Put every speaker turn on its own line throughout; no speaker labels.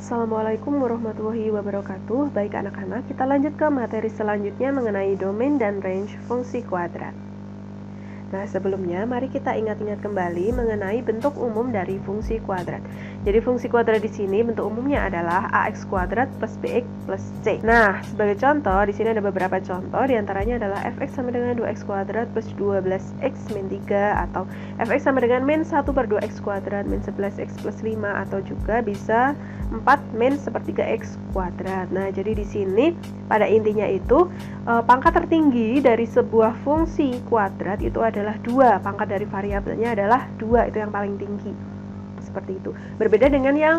Assalamualaikum warahmatullahi wabarakatuh. Baik anak-anak, kita lanjut ke materi selanjutnya mengenai domain dan range fungsi kuadrat. Nah, sebelumnya mari kita ingat-ingat kembali mengenai bentuk umum dari fungsi kuadrat. Jadi fungsi kuadrat di sini bentuk umumnya adalah ax kuadrat plus bx plus c. Nah, sebagai contoh di sini ada beberapa contoh, diantaranya adalah fx sama dengan 2x kuadrat plus 12x min 3, atau fx sama dengan min 1 per 2x kuadrat min 11x plus 5, atau juga bisa 4 min sepertiga x kuadrat. Nah, jadi di sini pada intinya itu pangkat tertinggi dari sebuah fungsi kuadrat itu adalah 2. Pangkat dari variabelnya adalah 2, itu yang paling tinggi. Seperti itu. Berbeda dengan yang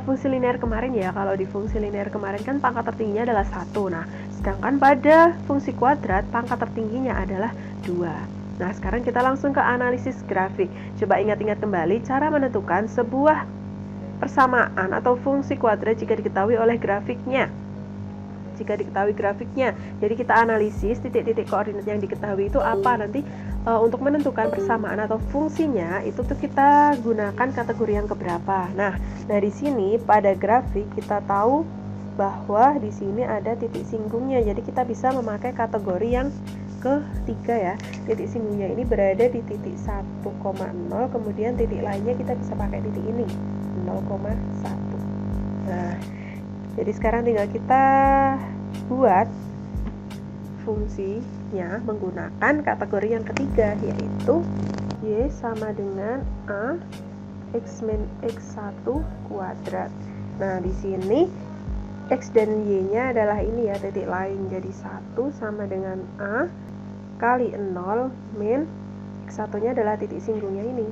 fungsi linear kemarin ya. Kalau di fungsi linear kemarin kan pangkat tertingginya adalah 1. Nah, sedangkan pada fungsi kuadrat pangkat tertingginya adalah 2. Nah, sekarang kita langsung ke analisis grafik. Coba ingat-ingat kembali cara menentukan sebuah persamaan atau fungsi kuadrat jika diketahui oleh grafiknya. Jadi kita analisis titik-titik koordinat yang diketahui itu apa. Nanti untuk menentukan persamaan atau fungsinya itu tuh kita gunakan kategori yang keberapa. Nah, dari sini pada grafik kita tahu bahwa di sini ada titik singgungnya. Jadi kita bisa memakai kategori yang ketiga ya. Titik singgungnya ini berada di titik 1,0, kemudian titik lainnya kita bisa pakai titik ini 0,1. Nah, jadi sekarang tinggal kita buat fungsinya menggunakan kategori yang ketiga, yaitu y sama dengan a x min x1 kuadrat. Nah, di sini x dan y-nya adalah ini ya, titik lain. Jadi 1 sama dengan a kali 0 min x1-nya adalah titik singgungnya ini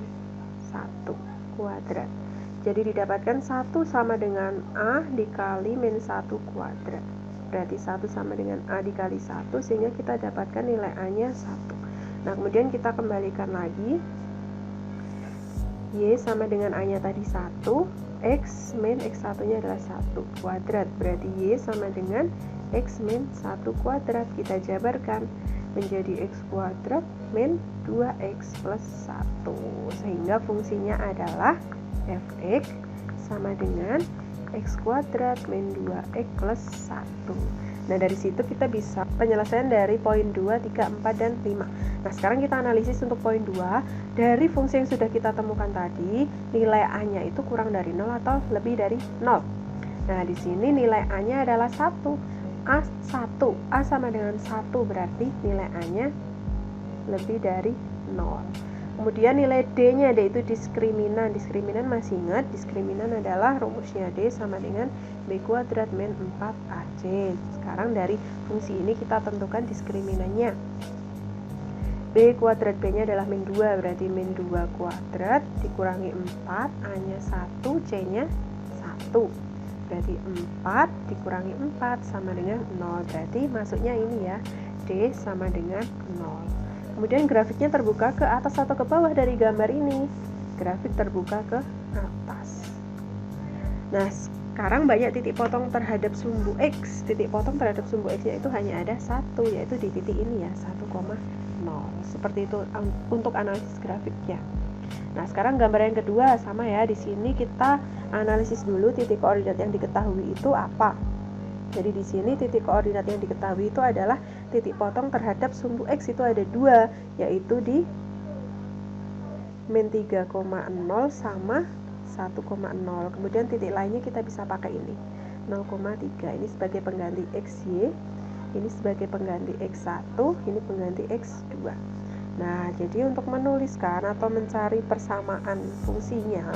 1 kuadrat. Jadi didapatkan 1 sama dengan A dikali min 1 kuadrat. Berarti 1 sama dengan A dikali 1, sehingga kita dapatkan nilai A-nya 1. Nah, kemudian kita kembalikan lagi. Y sama dengan A-nya tadi 1, X min X1-nya adalah 1 kuadrat. Berarti Y sama dengan X min 1 kuadrat. Kita jabarkan menjadi X kuadrat min 2X plus 1. Sehingga fungsinya adalah fx sama dengan x kuadrat min 2x plus 1. Nah, dari situ kita bisa penyelesaian dari poin 2, 3, 4, dan 5. Nah, sekarang kita analisis untuk poin 2. Dari fungsi yang sudah kita temukan tadi, nilai A-nya itu kurang dari 0 atau lebih dari 0. Nah, di sini nilai A-nya adalah 1. A1. A sama dengan 1 berarti nilai A-nya lebih dari 0. Kemudian nilai D-nya, D itu diskriminan. Diskriminan masih ingat, diskriminan adalah rumusnya D sama dengan B kuadrat min 4AC. Sekarang dari fungsi ini kita tentukan diskriminannya. B kuadrat B-nya adalah min 2, berarti min 2 kuadrat dikurangi 4, A-nya 1, C-nya 1. Berarti 4 dikurangi 4 sama dengan 0. Berarti masuknya ini ya, D sama dengan 0. Kemudian grafiknya terbuka ke atas atau ke bawah dari gambar ini. Grafik terbuka ke atas. Nah, sekarang banyak titik potong terhadap sumbu X. Titik potong terhadap sumbu X-nya itu hanya ada 1, yaitu di titik ini ya, 1,0. Seperti itu untuk analisis grafiknya. Nah, sekarang gambar yang kedua sama ya. Di sini kita analisis dulu titik koordinat yang diketahui itu apa. Jadi di sini titik koordinat yang diketahui itu adalah titik potong terhadap sumbu X, itu ada 2, yaitu di min 3,0 sama 1,0. Kemudian titik lainnya kita bisa pakai ini 0,3. Ini sebagai pengganti XY, ini sebagai pengganti X1, ini pengganti X2. Nah, jadi untuk menuliskan atau mencari persamaan fungsinya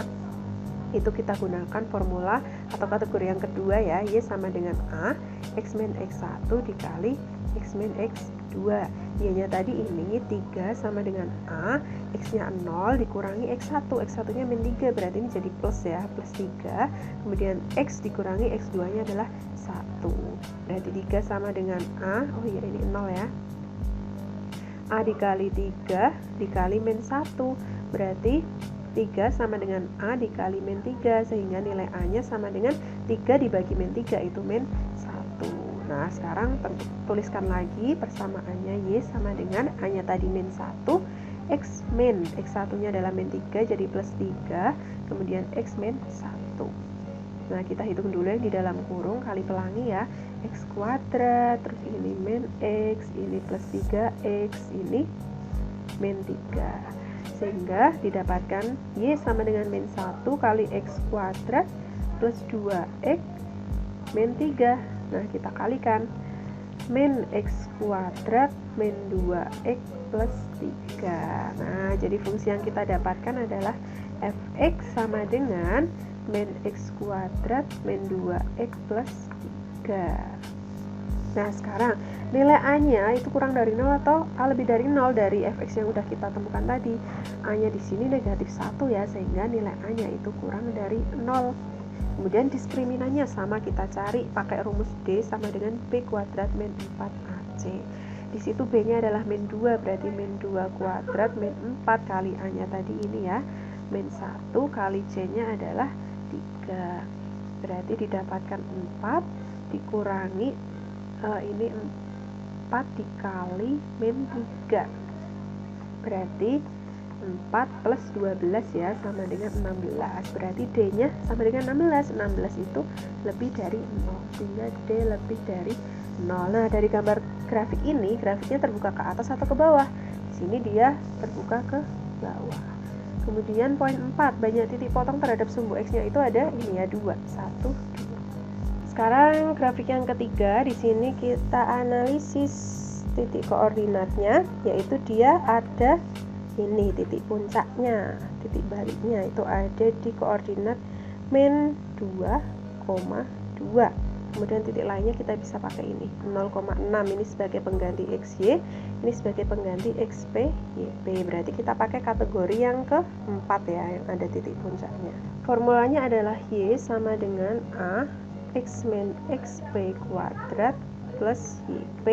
itu kita gunakan formula atau kategori yang kedua ya, Y sama dengan A X min X1 dikali X min X2. Y-nya tadi ini 3 sama dengan A, X-nya 0 dikurangi X1. X1-nya min 3, berarti ini jadi plus ya, plus 3. Kemudian X dikurangi X2-nya adalah 1. Berarti 3 sama dengan A, oh iya ini 0 ya. A dikali 3 dikali min 1, berarti 3 sama dengan A dikali min 3, sehingga nilai A-nya sama dengan 3 dibagi min 3, itu min 1. Nah, sekarang tuliskan lagi persamaannya. Y sama dengan A-nya tadi min 1, X min, X1-nya adalah min 3, jadi plus 3, kemudian X min 1. Nah, kita hitung dulu yang di dalam kurung kali pelangi ya. X kuadrat, terus ini min X, ini plus 3X, ini min 3. Sehingga didapatkan Y sama dengan min 1 kali X kuadrat plus 2X min 3. Nah, kita kalikan. Min X kuadrat min 2X plus 3. Nah, jadi fungsi yang kita dapatkan adalah fx sama dengan min X kuadrat min 2X plus 3. Nah, sekarang nilai A-nya itu kurang dari 0 atau A lebih dari 0 dari fx yang udah kita temukan tadi. A-nya di sini negatif 1 ya, sehingga nilai A-nya itu kurang dari 0. Kemudian diskriminannya sama, kita cari pakai rumus D sama dengan B kuadrat min 4AC. Di situ B-nya adalah min 2, berarti min 2 kuadrat min 4 kali A-nya tadi ini ya. Min 1 kali C-nya adalah 3. Berarti didapatkan 4 dikurangi ini 4 dikali min 3. Berarti 4 plus 12 ya sama dengan 16. Berarti D-nya sama dengan 16. 16 itu lebih dari 0, sehingga D lebih dari 0. Nah, dari gambar grafik ini, grafiknya terbuka ke atas atau ke bawah? Di sini dia terbuka ke bawah. Kemudian poin 4, banyak titik potong terhadap sumbu X-nya itu ada ini ya, 2, 1, 2. Sekarang grafik yang ketiga, di sini kita analisis titik koordinatnya, yaitu dia ada ini titik puncaknya, titik baliknya itu ada di koordinat min 2,2. Kemudian titik lainnya kita bisa pakai ini 0,6, ini sebagai pengganti XY, ini sebagai pengganti XP, YP. Berarti kita pakai kategori yang keempat ya, yang ada titik puncaknya. Formulanya adalah Y sama dengan A X min XP kuadrat plus YP.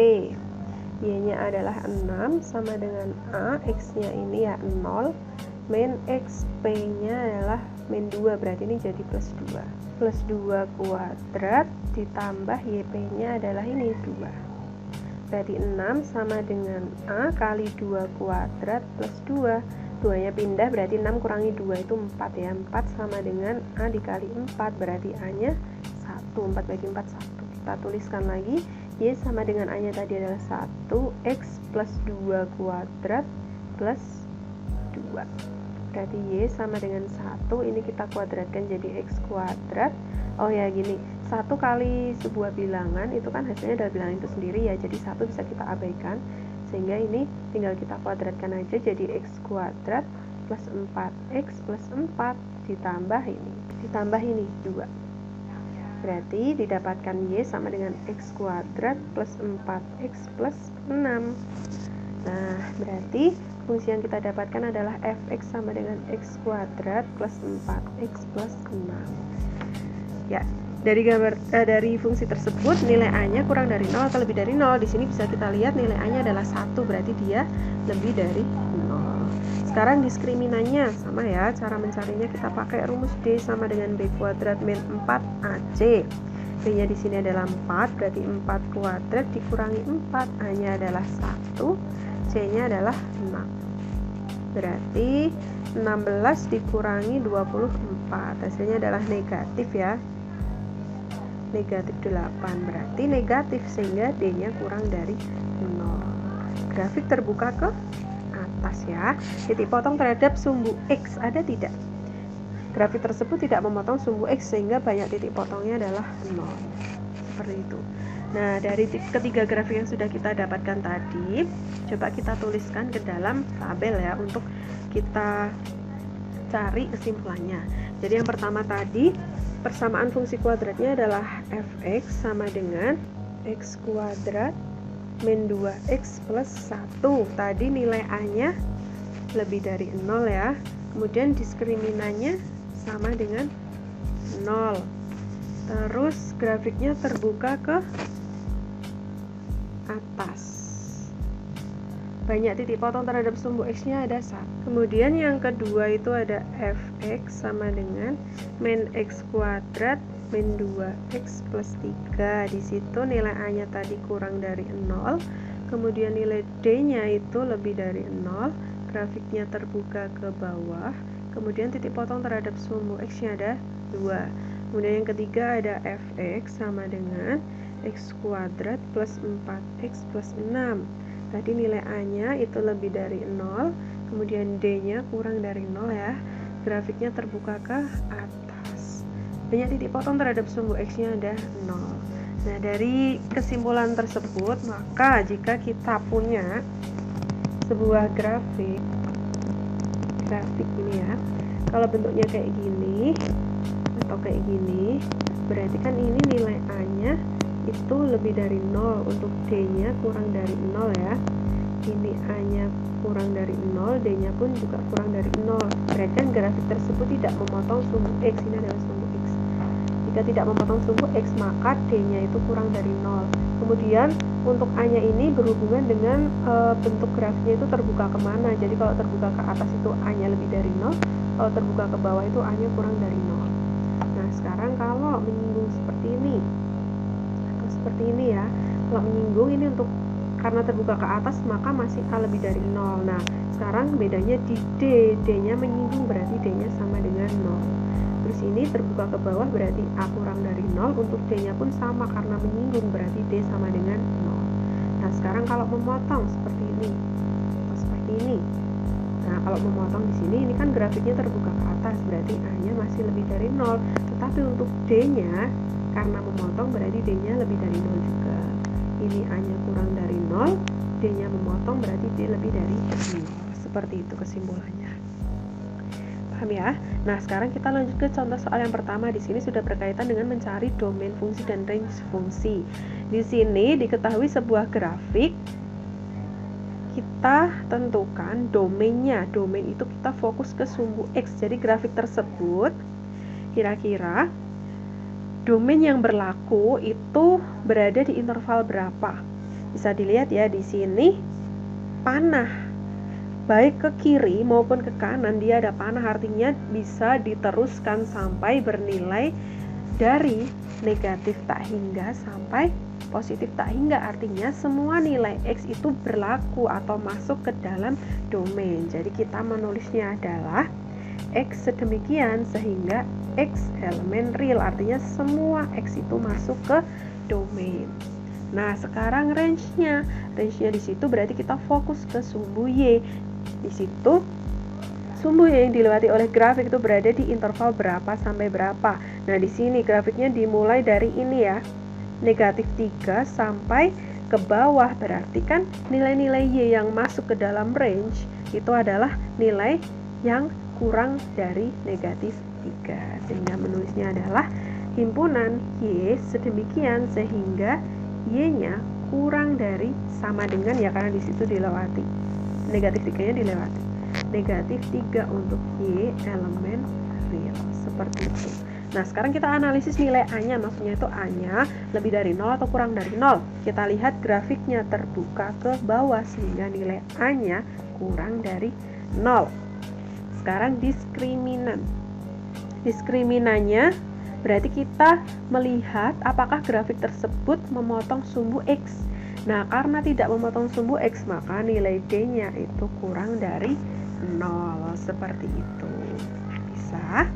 Y-nya adalah 6 sama dengan A, X-nya ini ya 0, min XP-nya adalah min 2, berarti ini jadi plus 2. Plus 2 kuadrat ditambah YP-nya adalah ini 2. Berarti 6 sama dengan A kali 2 kuadrat plus 2. 2-nya pindah, berarti 6 kurangi 2 itu 4 ya. 4 sama dengan A dikali 4, berarti A-nya 1. 4 bagi 4, 1. Kita tuliskan lagi. Y sama dengan A-nya tadi adalah 1, X plus 2 kuadrat plus 2. Berarti Y sama dengan 1, ini kita kuadratkan jadi X kuadrat. Oh ya gini, 1 kali sebuah bilangan itu kan hasilnya adalah bilangan itu sendiri ya, jadi 1 bisa kita abaikan. Sehingga ini tinggal kita kuadratkan aja jadi X kuadrat plus 4X plus 4 ditambah ini 2. Berarti didapatkan Y sama dengan X kuadrat plus 4X plus 6. Nah, berarti fungsi yang kita dapatkan adalah fx sama dengan X kuadrat plus 4X plus 6. Ya, dari fungsi tersebut nilai A-nya kurang dari 0 atau lebih dari 0. Di sini bisa kita lihat nilai A-nya adalah 1, berarti dia lebih dari 0. Sekarang diskriminannya sama ya, cara mencarinya kita pakai rumus D sama dengan B kuadrat min 4AC. B-nya di sini adalah 4, berarti 4 kuadrat dikurangi 4, A-nya adalah 1, C-nya adalah 6. Berarti 16 dikurangi 24, hasilnya adalah negatif ya. Negatif 8, berarti negatif, sehingga D-nya kurang dari 0. Grafik terbuka ke atas ya. Titik potong terhadap sumbu X ada tidak? Grafik tersebut tidak memotong sumbu X, sehingga banyak titik potongnya adalah 0. Seperti itu. Nah, dari ketiga grafik yang sudah kita dapatkan tadi, coba kita tuliskan ke dalam tabel ya, untuk kita cari kesimpulannya. Jadi yang pertama tadi, persamaan fungsi kuadratnya adalah fx sama dengan x kuadrat min 2x plus 1. Tadi nilai A-nya lebih dari 0 ya. Kemudian diskriminannya sama dengan 0. Terus grafiknya terbuka ke atas. Banyak titik potong terhadap sumbu X-nya ada 1. Kemudian yang kedua itu ada fx sama dengan min x kuadrat min 2x plus 3. Di situ nilai A-nya tadi kurang dari 0. Kemudian nilai D-nya itu lebih dari 0. Grafiknya terbuka ke bawah. Kemudian titik potong terhadap sumbu X-nya ada 2. Kemudian yang ketiga ada fx sama dengan x kuadrat plus 4x plus 6. Tadi nilai A-nya itu lebih dari 0, kemudian D-nya kurang dari 0 ya. Grafiknya terbuka ke atas. Banyak titik potong terhadap sumbu X-nya ada 0. Nah, dari kesimpulan tersebut, maka jika kita punya sebuah grafik ini ya, kalau bentuknya kayak gini atau kayak gini, berarti kan ini nilai A-nya itu lebih dari 0, untuk D-nya kurang dari 0 ya. Ini A-nya kurang dari 0, D-nya pun juga kurang dari 0. Berarti kan grafik tersebut tidak memotong sumbu X. Ini adalah sumbu X. Jika tidak memotong sumbu X, maka D-nya itu kurang dari 0. Kemudian untuk A-nya ini berhubungan dengan bentuk grafiknya itu terbuka kemana. Jadi kalau terbuka ke atas itu A-nya lebih dari 0, kalau terbuka ke bawah itu A-nya kurang dari 0. Nah, sekarang kalau menyinggung seperti ini atau seperti ini ya, kalau menyinggung ini untuk karena terbuka ke atas maka masih A lebih dari 0. Nah, sekarang bedanya di D, D-nya menyinggung berarti D-nya sama dengan 0. Terus ini terbuka ke bawah berarti A kurang dari 0, untuk D-nya pun sama karena menyinggung berarti D sama dengan 0. Nah, sekarang kalau memotong seperti ini atau seperti ini. Nah, kalau memotong di sini ini kan grafiknya terbuka ke atas, berarti A-nya masih lebih dari 0. Tetapi untuk D-nya karena memotong berarti D-nya lebih dari 0 juga. Ini A-nya kurang dari 0, D-nya memotong berarti D lebih dari 0. Seperti itu kesimpulannya. Paham ya? Nah, sekarang kita lanjut ke contoh soal yang pertama. Di sini sudah berkaitan dengan mencari domain fungsi dan range fungsi. Di sini diketahui sebuah grafik, kita tentukan domainnya. Domain itu kita fokus ke sumbu X. Jadi grafik tersebut kira-kira domain yang berlaku itu berada di interval berapa? Bisa dilihat ya di sini panah, baik ke kiri maupun ke kanan dia ada panah, artinya bisa diteruskan sampai bernilai dari negatif tak hingga sampai positif tak hingga. Artinya semua nilai X itu berlaku atau masuk ke dalam domain. Jadi kita menulisnya adalah X sedemikian sehingga X elemen real, artinya semua X itu masuk ke domain. Nah, sekarang range-nya di situ berarti kita fokus ke sumbu Y. Di situ sumbu Y yang dilewati oleh grafik itu berada di interval berapa sampai berapa. Nah, di sini grafiknya dimulai dari ini ya, negatif 3 sampai ke bawah, berarti kan nilai-nilai Y yang masuk ke dalam range itu adalah nilai yang kurang dari negatif 3, sehingga menulisnya adalah himpunan Y sedemikian sehingga Y-nya kurang dari sama dengan ya, karena di situ dilewati negatif 3-nya dilewati negatif 3 untuk Y elemen real, seperti itu. Nah, sekarang kita analisis nilai A-nya, maksudnya itu A-nya lebih dari 0 atau kurang dari 0. Kita lihat grafiknya terbuka ke bawah sehingga nilai A-nya kurang dari 0. Sekarang diskriminannya berarti kita melihat apakah grafik tersebut memotong sumbu X. Nah, karena tidak memotong sumbu X, maka nilai D-nya itu kurang dari 0. Seperti itu. Bisa?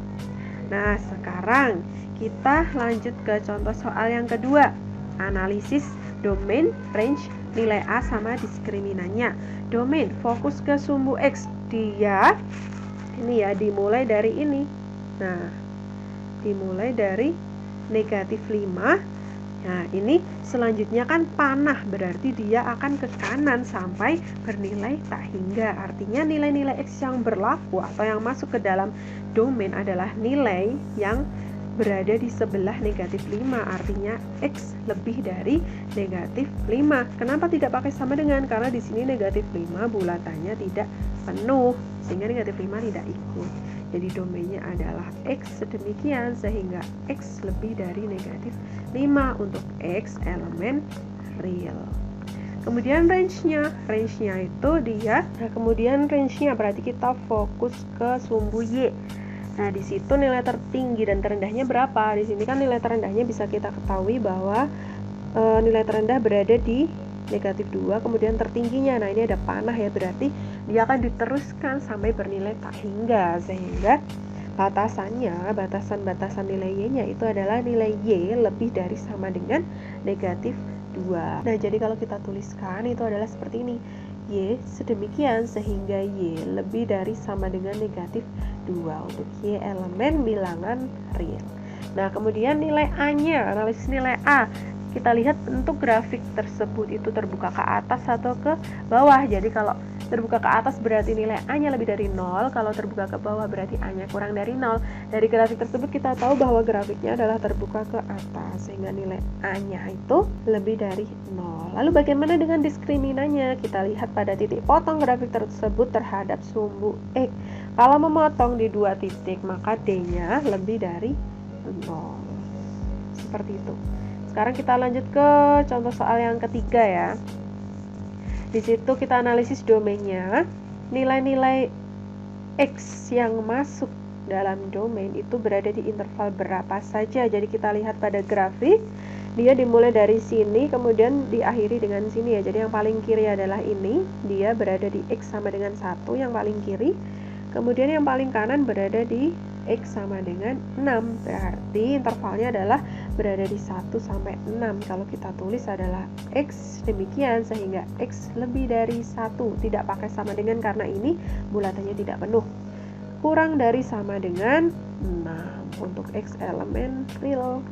Nah, sekarang kita lanjut ke contoh soal yang kedua. Analisis domain, range, nilai A sama diskriminannya. Domain fokus ke sumbu X. Dia ini ya dimulai dari ini. Nah, dimulai dari negatif 5. Nah, ini selanjutnya kan panah, berarti dia akan ke kanan sampai bernilai tak hingga. Artinya nilai-nilai X yang berlaku atau yang masuk ke dalam domain adalah nilai yang berada di sebelah negatif 5. Artinya X lebih dari negatif 5. Kenapa tidak pakai sama dengan? Karena di sini negatif 5 bulatannya tidak penuh, sehingga negatif 5 tidak ikut. Jadi domainnya adalah X sedemikian sehingga X lebih dari negatif 5 untuk X elemen real. Kemudian range-nya itu dia. Nah, kemudian range-nya berarti kita fokus ke sumbu Y. Nah, di situ nilai tertinggi dan terendahnya berapa? Di sini kan nilai terendahnya bisa kita ketahui bahwa nilai terendah berada di negatif 2, kemudian tertingginya, nah ini ada panah ya, berarti dia akan diteruskan sampai bernilai tak hingga, sehingga batasan nilai Y-nya itu adalah nilai Y lebih dari sama dengan negatif 2. Nah, jadi kalau kita tuliskan itu adalah seperti ini. Y sedemikian sehingga Y lebih dari sama dengan negatif 2 untuk Y elemen bilangan real. Nah, kemudian nilai A-nya, analisis nilai A. Kita lihat bentuk grafik tersebut itu terbuka ke atas atau ke bawah. Jadi kalau terbuka ke atas berarti nilai A-nya lebih dari 0, kalau terbuka ke bawah berarti A-nya kurang dari 0. Dari grafik tersebut kita tahu bahwa grafiknya adalah terbuka ke atas, sehingga nilai A-nya itu lebih dari 0. Lalu bagaimana dengan diskriminannya? Kita lihat pada titik potong grafik tersebut terhadap sumbu X. Kalau memotong di 2 titik, maka D-nya lebih dari 0. Seperti itu. Sekarang kita lanjut ke contoh soal yang ketiga ya. Di situ kita analisis domainnya. Nilai-nilai X yang masuk dalam domain itu berada di interval berapa saja. Jadi kita lihat pada grafik, dia dimulai dari sini kemudian diakhiri dengan sini ya. Jadi yang paling kiri adalah ini, dia berada di X sama dengan 1 yang paling kiri. Kemudian yang paling kanan berada di X sama dengan 6. Berarti intervalnya adalah berada di 1 sampai 6. Kalau kita tulis adalah X demikian sehingga X lebih dari 1. Tidak pakai sama dengan karena ini bulatannya tidak penuh. Kurang dari sama dengan 6 untuk X elemen real.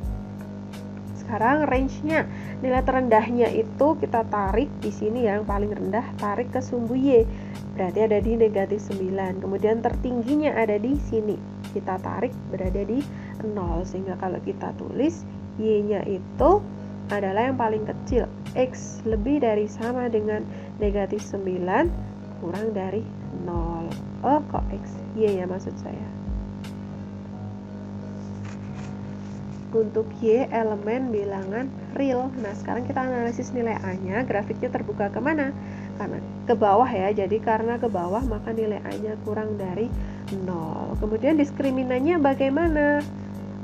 Sekarang range-nya, nilai terendahnya itu kita tarik di sini yang paling rendah, tarik ke sumbu Y. Berarti ada di negatif 9. Kemudian tertingginya ada di sini. Kita tarik berada di 0. Sehingga kalau kita tulis Y-nya itu adalah yang paling kecil. X lebih dari sama dengan negatif 9 kurang dari 0. Oh, kok X? Y ya maksud saya. Untuk Y elemen bilangan real. Nah, sekarang kita analisis nilai A-nya. Grafiknya terbuka kemana? Karena ke bawah ya. Jadi karena ke bawah maka nilai A-nya kurang dari 0. Kemudian diskriminannya bagaimana?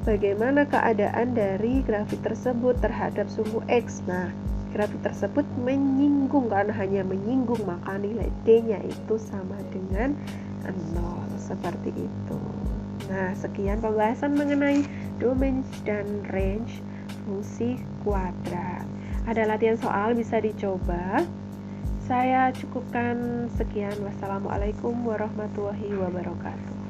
Bagaimana keadaan dari grafik tersebut terhadap sumbu X? Nah, grafik tersebut menyinggung. Karena hanya menyinggung maka nilai D-nya itu sama dengan 0. Seperti itu. Nah, sekian pembahasan mengenai domain dan range fungsi kuadrat. Ada latihan soal bisa dicoba. Saya cukupkan sekian. Wassalamualaikum warahmatullahi wabarakatuh.